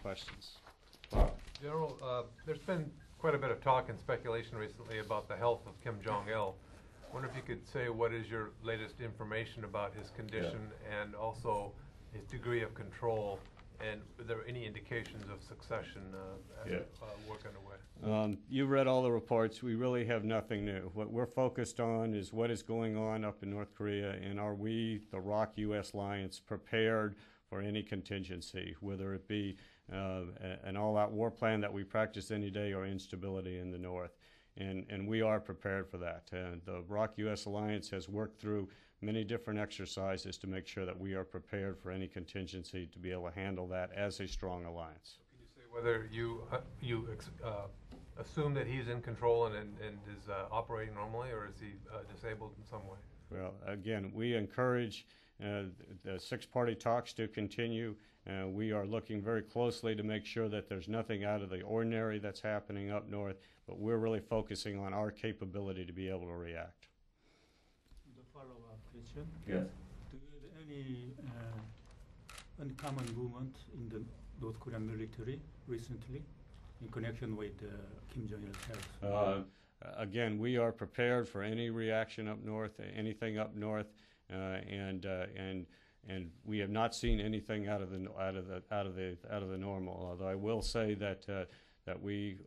questions. General, there's been quite a bit of talk and speculation recently about the health of Kim Jong-il. I wonder if you could say what is your latest information about his condition and also his degree of control, and are there any indications of succession as work underway? You read all the reports. We really have nothing new. What we're focused on is what is going on up in North Korea, and are we, the ROK-US Alliance, prepared for any contingency, whether it be an all-out war plan that we practice any day or instability in the north. And we are prepared for that. The ROK-US Alliance has worked through many different exercises to make sure that we are prepared for any contingency to be able to handle that as a strong alliance. Can you say whether you assume that he's in control and is operating normally, or is he disabled in some way? Well, again, we encourage the six-party talks to continue. We are looking very closely to make sure that there's nothing out of the ordinary that's happening up north, but we're really focusing on our capability to be able to react. The follow-up question. Yes. Do you have any uncommon movement in the North Korean military recently in connection with Kim Jong-il's health? Again, we are prepared for any reaction up north, anything up north, and we have not seen anything out of the normal. Although I will say that we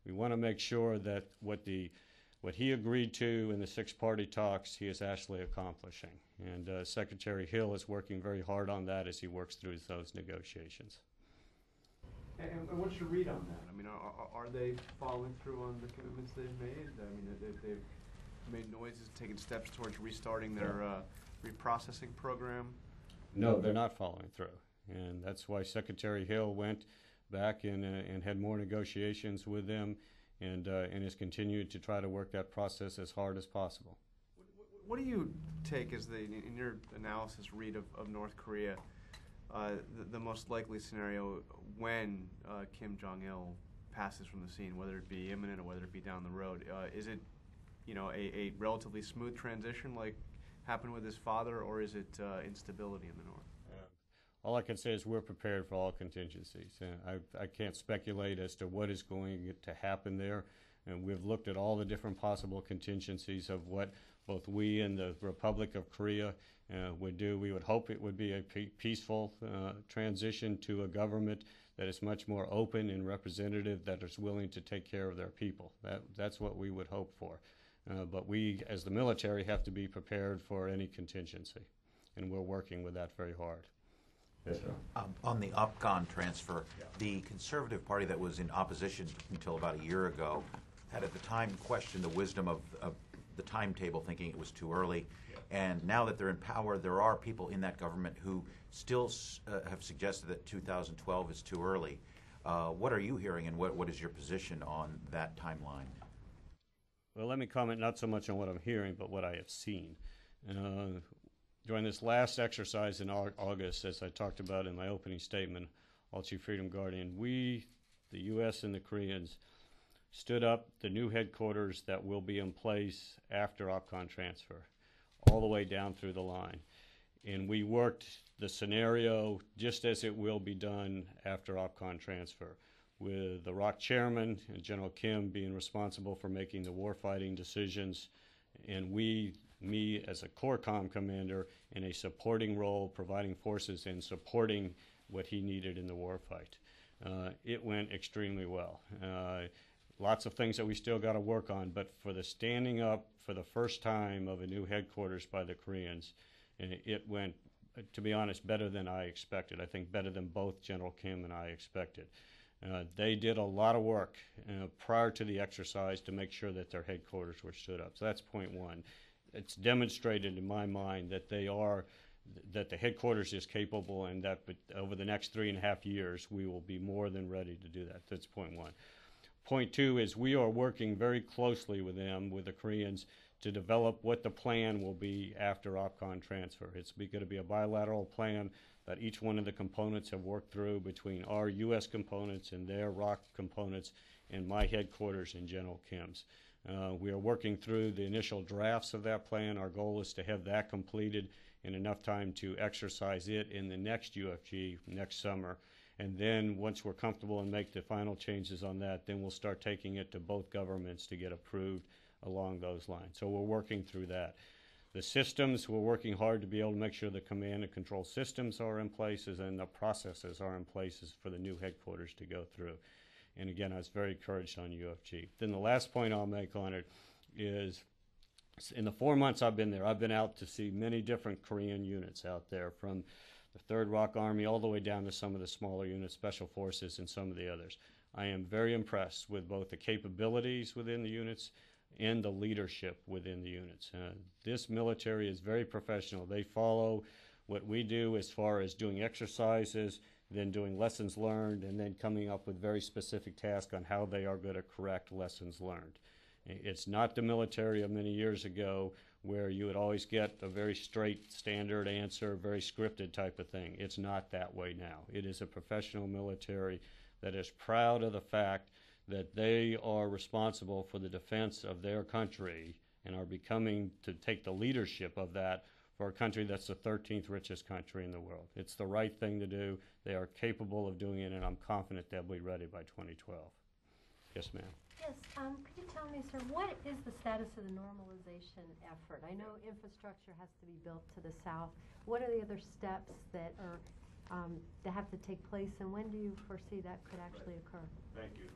want to make sure that what he agreed to in the six-party talks, he is actually accomplishing. And Secretary Hill is working very hard on that as he works through those negotiations. And what's your read on that? I mean, are they following through on the commitments they've made? I mean, they've made noises, taken steps towards restarting their reprocessing program? No, they're not following through. And that's why Secretary Hill went back and had more negotiations with them and has continued to try to work that process as hard as possible. What do you take as in your analysis, read of North Korea, the most likely scenario when Kim Jong-il passes from the scene, whether it be imminent or whether it be down the road? Is it, a relatively smooth transition like happened with his father, or is it instability in the north? All I can say is we're prepared for all contingencies. I can't speculate as to what is going to happen there. And we've looked at all the different possible contingencies of what both we and the Republic of Korea would do. We would hope it would be a peaceful transition to a government that is much more open and representative, that is willing to take care of their people. That's what we would hope for. But we, as the military, have to be prepared for any contingency, and we're working with that very hard. Yes, sir. On the OPCON transfer, the Conservative Party that was in opposition until about a year ago had at the time questioned the wisdom of the timetable, thinking it was too early. And now that they're in power, there are people in that government who still have suggested that 2012 is too early. What are you hearing, and what is your position on that timeline? Well, let me comment not so much on what I'm hearing, but what I have seen. During this last exercise in August, as I talked about in my opening statement, All-Chief Freedom Guardian, we, the U.S. and the Koreans, stood up the new headquarters that will be in place after OPCON transfer, all the way down through the line. And we worked the scenario just as it will be done after OPCON transfer, with the ROK chairman and General Kim being responsible for making the warfighting decisions, and me as a Corps Comm commander in a supporting role, providing forces and supporting what he needed in the warfight. It went extremely well. Lots of things that we still got to work on, but for the standing up for the first time of a new headquarters by the Koreans, it went, to be honest, better than I expected. I think better than both General Kim and I expected. They did a lot of work prior to the exercise to make sure that their headquarters were stood up. So that's point one. It's demonstrated in my mind that that the headquarters is capable, and that over the next 3.5 years we will be more than ready to do that. That's point one. Point two is we are working very closely with them, with the Koreans, to develop what the plan will be after OPCON transfer. It's going to be a bilateral plan that each one of the components have worked through between our U.S. components and their ROK components and my headquarters and General Kim's. We are working through the initial drafts of that plan. Our goal is to have that completed in enough time to exercise it in the next UFG next summer. And then once we're comfortable and make the final changes on that, then we'll start taking it to both governments to get approved along those lines. So we're working through that. The systems, we're working hard to be able to make sure the command and control systems are in places and the processes are in places for the new headquarters to go through. And again, I was very encouraged on UFG. Then the last point I'll make on it is, in the 4 months I've been there, I've been out to see many different Korean units out there, from the 3rd ROK Army all the way down to some of the smaller units, Special Forces, and some of the others. I am very impressed with both the capabilities within the units and the leadership within the units. This military is very professional. They follow what we do as far as doing exercises, then doing lessons learned, and then coming up with very specific tasks on how they are going to correct lessons learned. It's not the military of many years ago where you would always get a very straight standard answer, very scripted type of thing. It's not that way now. It is a professional military that is proud of the fact that they are responsible for the defense of their country and are becoming to take the leadership of that for a country that's the 13th richest country in the world. It's the right thing to do. They are capable of doing it, and I'm confident they'll be ready by 2012. Yes, ma'am. Yes, could you tell me, sir, what is the status of the normalization effort? I know infrastructure has to be built to the south. What are the other steps that are that have to take place, and when do you foresee that could actually occur? Thank you.